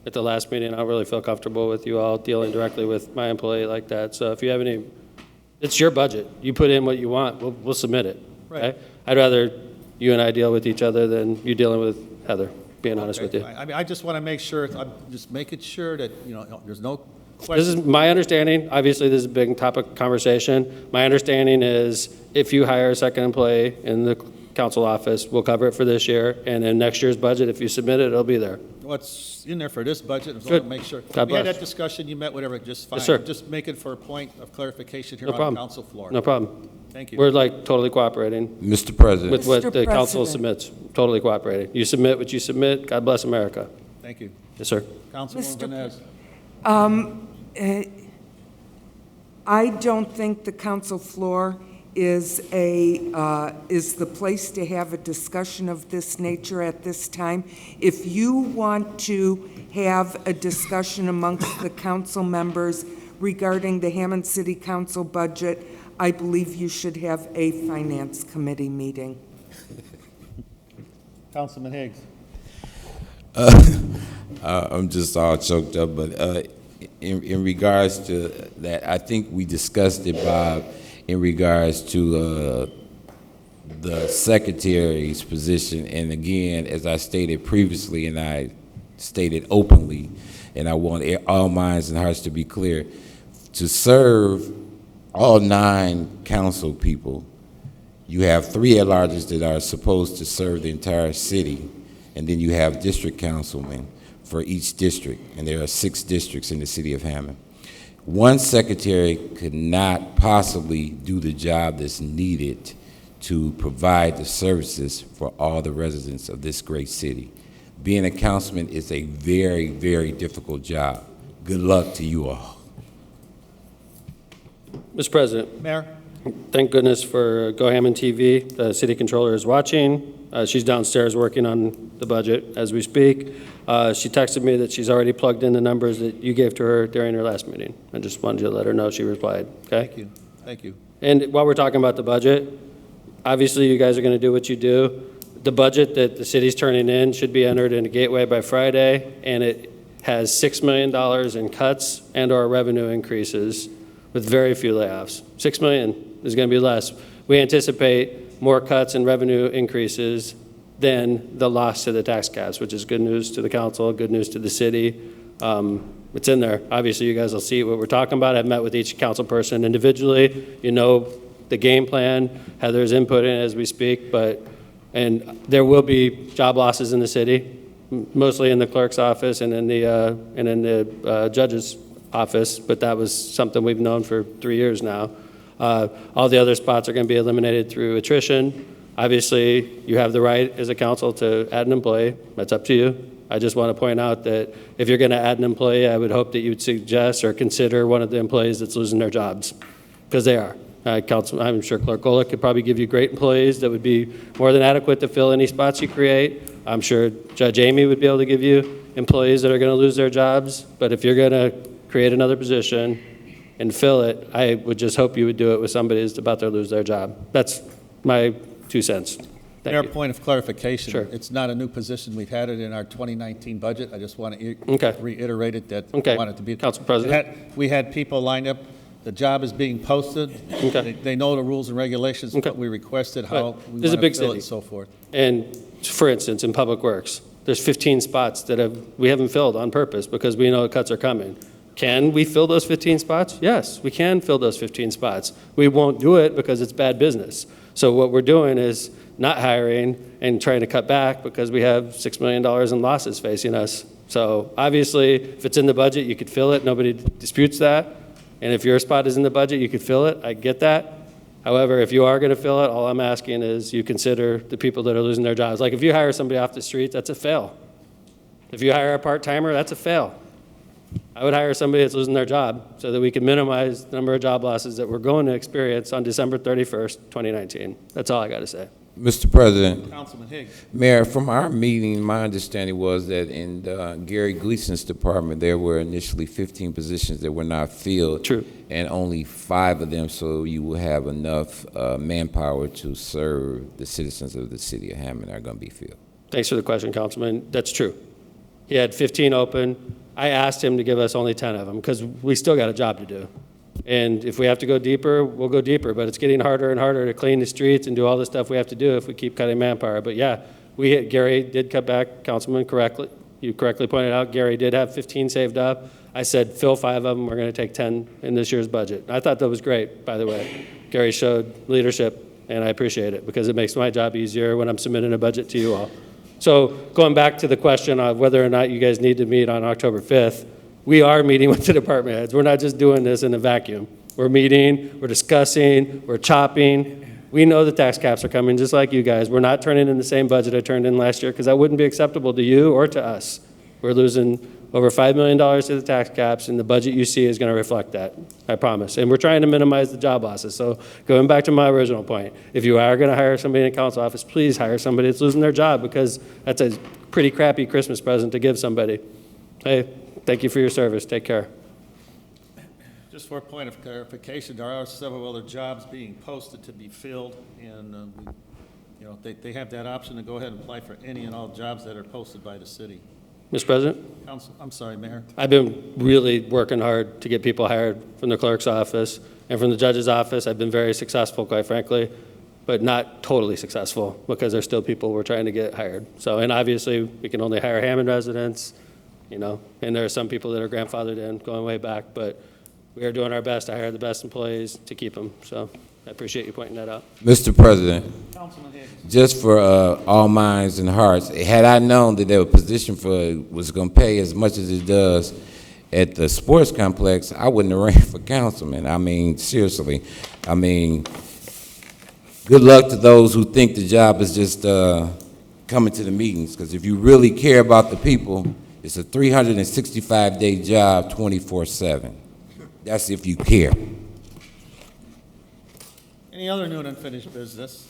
at the last meeting, I don't really feel comfortable with you all dealing directly with my employee like that. So if you have any, it's your budget. You put in what you want, we'll submit it. Right. Okay? I'd rather you and I deal with each other than you dealing with Heather, being honest with you. I mean, I just want to make sure, I'm just making sure that, there's no This question. is my understanding. Obviously, this is a big topic of conversation. My understanding is if you hire a second employee in the council office, we'll cover it for this year. And in next year's budget, if you submit it, it'll be there. What's in there for this budget, as long Good. as make sure. God We had bless. that discussion, you met, whatever, just fine. Yes, sir. Just make it for a point of clarification here No on problem. the council floor. No problem. Thank you. We're like totally cooperating Mr. President. with what Mr. the council President. submits. Totally cooperating. You submit what you submit. God bless America. Thank you. Yes, sir. Councilwoman Mr. Vines. I don't think the council floor is the place to have a discussion of this nature at this time. If you want to have a discussion amongst the council members regarding the Hammond City Council budget, I believe you should have a finance committee meeting. Councilman Higgs. I'm just all choked up, but in regards to that, I think we discussed it, Bob, in regards to the secretary's position. And again, as I stated previously, and I stated openly, and I want all minds and hearts to be clear, to serve all 9 council people, you have 3 at-larges that are supposed to serve the entire city, and then you have district councilmen for each district, and there are 6 districts in the city of Hammond. One secretary could not possibly do the job that's needed to provide the services for all the residents of this great city. Being a councilman is a very, very difficult job. Good luck to you all. Mr. President, Mayor. thank goodness for Go Hammond TV. The city controller is watching. She's downstairs working on the budget as we speak. She texted me that she's already plugged in the numbers that you gave to her during her last meeting. I just wanted to let her know she replied, okay? Thank you. Thank you. And while we're talking about the budget, obviously you guys are going to do what you do. The budget that the city's turning in should be entered into Gateway by Friday, and it has $6 million in cuts and/or revenue increases with very few layoffs. $6 million is going to be less. We anticipate more cuts and revenue increases than the loss to the tax caps, which is good news to the council, good news to the city. It's in there. Obviously, you guys will see what we're talking about. I've met with each council person individually. You know the game plan. Heather's input in it as we speak, and there will be job losses in the city, mostly in the clerk's office and in the judge's office, but that was something we've known for 3 years now. All the other spots are going to be eliminated through attrition. Obviously, you have the right as a council to add an employee. That's up to you. I just want to point out that if you're going to add an employee, I would hope that you would suggest or consider one of the employees that's losing their jobs, because they are. I'm sure Clerk Golick could probably give you great employees that would be more than adequate to fill any spots you create. I'm sure Judge Amy would be able to give you employees that are going to lose their jobs. But if you're going to create another position and fill it, I would just hope you would do it with somebody that's about to lose their job. That's my 2 cents. Thank Mayor, you. point of clarification. Sure. It's not a new position. We've had it in our 2019 budget. I just want to Okay. reiterate it that Okay. we want it to be. Council President. We had people lined up. The job is being posted. Okay. They know the rules and regulations, Okay. what we requested, how But we this is a want big to fill it, city. and so forth. And for instance, in Public Works, there's 15 spots that we haven't filled on purpose because we know the cuts are coming. Can we fill those 15 spots? Yes, we can fill those 15 spots. We won't do it because it's bad business. So what we're doing is not hiring and trying to cut back because we have $6 million in losses facing us. So obviously, if it's in the budget, you could fill it. Nobody disputes that. And if your spot is in the budget, you could fill it. I get that. However, if you are going to fill it, all I'm asking is you consider the people that are losing their jobs. Like if you hire somebody off the street, that's a fail. If you hire a part-timer, that's a fail. I would hire somebody that's losing their job so that we can minimize the number of job losses that we're going to experience on December 31st, 2019. That's all I got to say. Mr. President, Councilman Higgs. Mayor, from our meeting, my understanding was that in Gary Gleason's department, there were initially 15 positions that were not filled. True. And only 5 of them, so you will have enough manpower to serve the citizens of the city of Hammond are going to be filled. Thanks for the question, Councilman. That's true. He had 15 open. I asked him to give us only 10 of them because we still got a job to do. And if we have to go deeper, we'll go deeper. But it's getting harder and harder to clean the streets and do all the stuff we have to do if we keep cutting manpower. But yeah, Gary did cut back, Councilman, correctly. You correctly pointed out Gary did have 15 saved up. I said fill 5 of them. We're going to take 10 in this year's budget. I thought that was great, by the way. Gary showed leadership, and I appreciate it because it makes my job easier when I'm submitting a budget to you all. So going back to the question of whether or not you guys need to meet on October 5th, we are meeting with the department heads. We're not just doing this in a vacuum. We're meeting, we're discussing, we're chopping. We know the tax caps are coming just like you guys. We're not turning in the same budget I turned in last year because that wouldn't be acceptable to you or to us. We're losing over $5 million to the tax caps, and the budget you see is going to reflect that, I promise. And we're trying to minimize the job losses. So going back to my original point, if you are going to hire somebody in the council office, please hire somebody that's losing their job because that's a pretty crappy Christmas present to give somebody. Hey, thank you for your service. Take care. Just for a point of clarification, there are several other jobs being posted to be filled, and they have that option to go ahead and apply for any and all jobs that are posted by the city. Mr. President? Council, I'm sorry, Mayor. I've been really working hard to get people hired from the clerk's office and from the judge's office. I've been very successful, quite frankly, but not totally successful because there's still people we're trying to get hired. So, and obviously, we can only hire Hammond residents, and there are some people that are grandfathered in going way back, but we are doing our best to hire the best employees to keep them. So I appreciate you pointing that out. Mr. President, Councilman Higgs. just for all minds and hearts, had I known that their position was going to pay as much as it does at the sports complex, I wouldn't have ran for councilman. I mean, seriously. I mean, good luck to those who think the job is just coming to the meetings, because if you really care about the people, it's a 365-day job, 24/7. That's if you care. Any other new and unfinished business?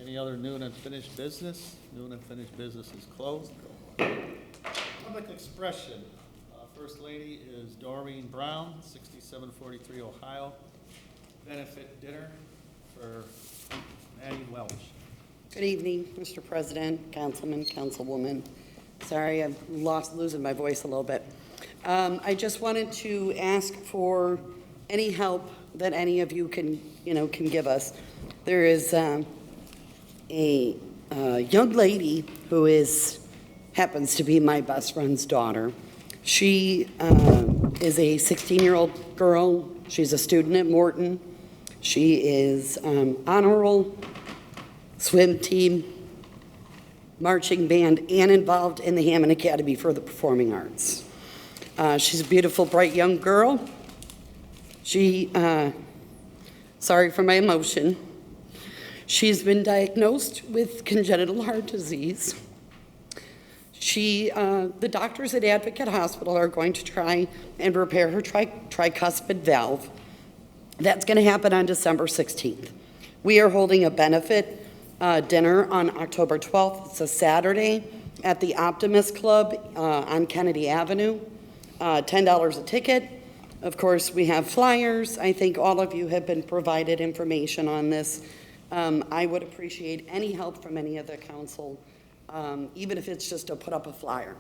Any other new and unfinished business? New and unfinished business is closed. Public expression. First Lady is Doreen Brown, 6743 Ohio. Benefit dinner for Maddie Welch. Good evening, Mr. President, Councilman, Councilwoman. Sorry, I'm losing my voice a little bit. I just wanted to ask for any help that any of you can give us. There is a young lady who happens to be my best friend's daughter. She is a 16-year-old girl. She's a student at Morton. She is honor roll, swim team, marching band, and involved in the Hammond Academy for the Performing Arts. She's a beautiful, bright young girl. She, sorry for my emotion, she's been diagnosed with congenital heart disease. The doctors at Advocate Hospital are going to try and repair her tricuspid valve. That's going to happen on December 16th. We are holding a benefit dinner on October 12th. It's a Saturday at the Optimist Club on Kennedy Avenue. $10 a ticket. Of course, we have flyers. I think all of you have been provided information on this. I would appreciate any help from any of the council, even if it's just to put up a flyer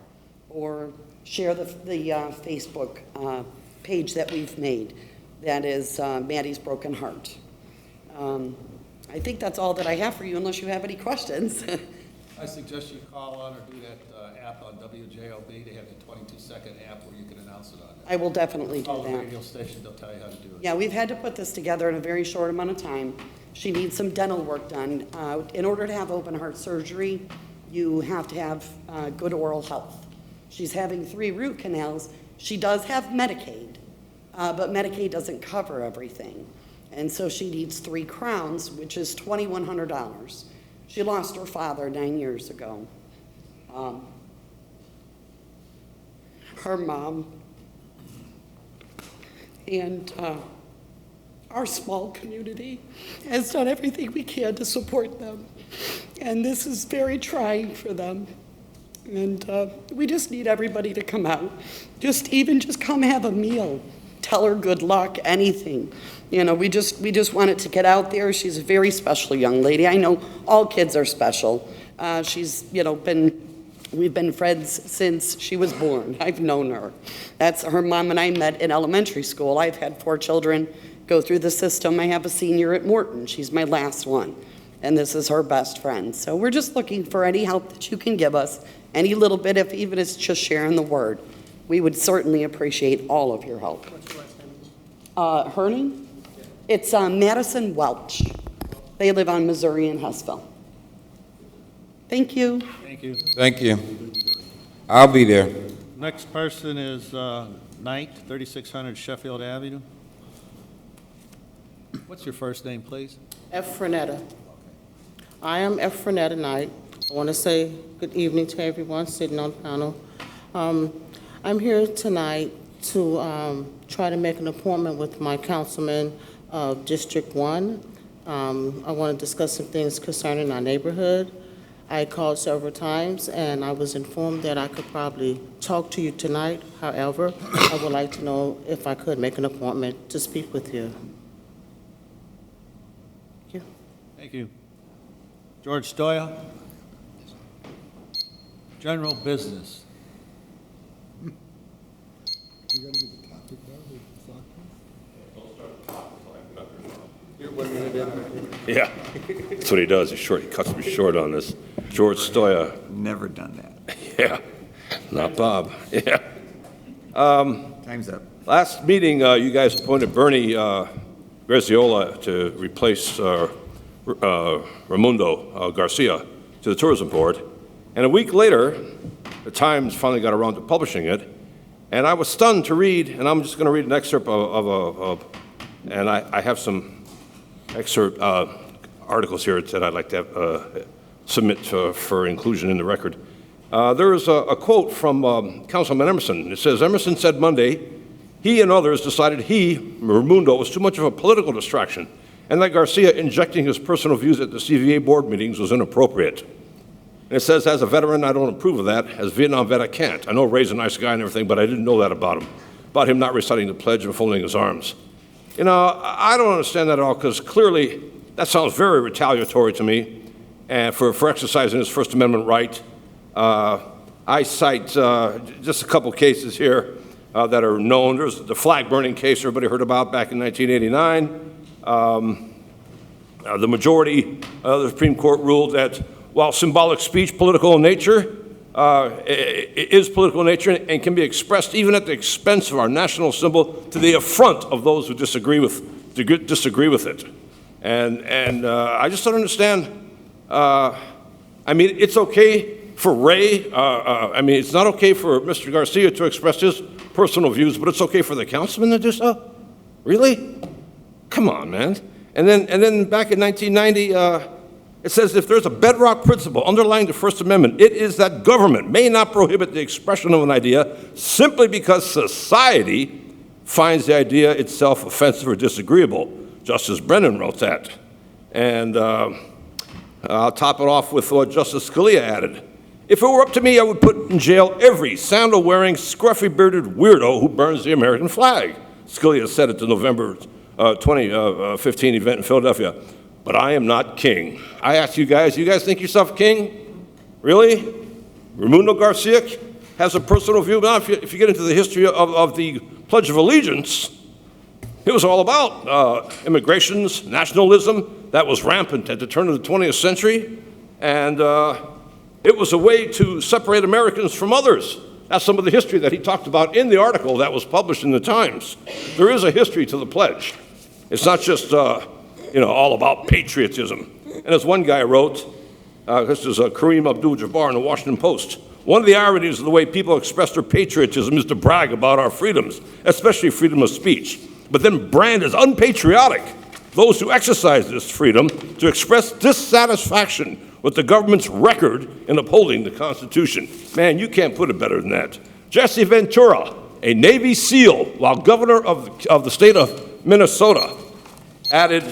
or share the Facebook page that we've made. That is Maddie's Broken Heart. I think that's all that I have for you, unless you have any questions. I suggest you call on or do that app on WJOB. They have the 22-second app where you can announce it on there. I will definitely do Call the that. radio station, they'll tell you how to do it. Yeah, we've had to put this together in a very short amount of time. She needs some dental work done. In order to have open heart surgery, you have to have good oral health. She's having 3 root canals. She does have Medicaid, but Medicaid doesn't cover everything. And so she needs 3 crowns, which is $2,100. She lost her father 9 years ago. Her mom and our small community has done everything we can to support them. And this is very trying for them. And we just need everybody to come out. Just come have a meal. Tell her good luck, anything. We just want it to get out there. She's a very special young lady. I know all kids are special. She's, we've been friends since she was born. I've known her. That's her mom and I met in elementary school. I've had 4 children go through the system. I have a senior at Morton. She's my last one. And this is her best friend. So we're just looking for any help that you can give us, any little bit, if even it's just sharing the word. We would certainly appreciate all of your help. What's your last name? Her name? It's Madison Welch. They live on Missouri and Hessville. Thank you. Thank you. Thank you. I'll be there. Next person is Knight, 3600 Sheffield Avenue. What's your first name, please? Efrenetta. I am Efrenetta Knight. I want to say good evening to everyone sitting on the panel. I'm here tonight to try to make an appointment with my councilman of District 1. I want to discuss some things concerning our neighborhood. I called several times, and I was informed that I could probably talk to you tonight. However, I would like to know if I could make an appointment to speak with you. Thank you. Thank you. George Stoya. General business. Yeah, that's what he does. He cuts me short on this. George Stoya. Never done that. Yeah, not Bob. Yeah. Time's up. Last meeting, you guys appointed Bernie Graziola to replace Raimundo Garcia to the Tourism Board. And a week later, the Times finally got around to publishing it. And I was stunned to read, and I'm just going to read an excerpt and I have some excerpt articles here that I'd like to submit for inclusion in the record. There is a quote from Councilman Emerson. It says, Emerson said Monday, he and others decided Raimundo, was too much of a political distraction, and that Garcia injecting his personal views at the CVA board meetings was inappropriate. And it says, as a veteran, I don't approve of that. As a Vietnam vet, I can't. I know Ray's a nice guy and everything, but I didn't know that about him not reciting the pledge and folding his arms. I don't understand that at all, because clearly that sounds very retaliatory to me. and for exercising his First Amendment right. I cite just a couple cases here that are known. There's the flag burning case everybody heard about back in 1989. The majority of the Supreme Court ruled that while symbolic speech political in nature, is political in nature and can be expressed even at the expense of our national symbol to the affront of those who disagree with it. And I just don't understand. I mean, it's okay for Ray. I mean, it's not okay for Mr. Garcia to express his personal views, but it's okay for the councilman to do so? Really? Come on, man. And then back in 1990, it says if there's a bedrock principle underlying the First Amendment, it is that government may not prohibit the expression of an idea simply because society finds the idea itself offensive or disagreeable. Justice Brennan wrote that. And I'll top it off with what Justice Scalia added. If it were up to me, I would put in jail every sandal-wearing, scruffy-bearded weirdo who burns the American flag. Scalia said at the November 2015 event in Philadelphia. But I am not king. I ask you guys think yourself king? Really? Raimundo Garcia has a personal view. Now, if you get into the history of the Pledge of Allegiance, it was all about immigrations, nationalism. That was rampant at the turn of the 20th century. And it was a way to separate Americans from others. That's some of the history that he talked about in the article that was published in the Times. There is a history to the pledge. It's not just all about patriotism. And as one guy wrote, this is Kareem Abdul-Jabbar in the Washington Post, one of the ironies of the way people express their patriotism is to brag about our freedoms, especially freedom of speech, but then brand as unpatriotic those who exercise this freedom to express dissatisfaction with the government's record in upholding the Constitution. Man, you can't put it better than that. Jesse Ventura, a Navy SEAL, while governor of the state of Minnesota, added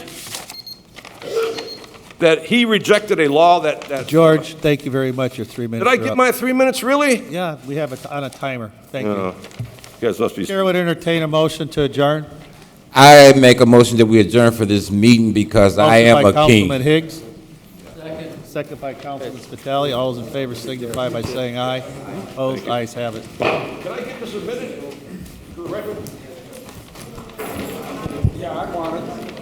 that he rejected a law that George, thank you very much. Your 3 minutes. Did I get my 3 minutes, really? Yeah, we have it on a timer. Thank you. You guys must be... Chair would entertain a motion to adjourn. I make a motion that we adjourn for this meeting because I am Motion by a king. Councilman Higgs. Second by Councilman Spitali. All those in favor signify by saying aye. Opposed, ayes have it. Can I get this a minute? For the record? Yeah, I want it.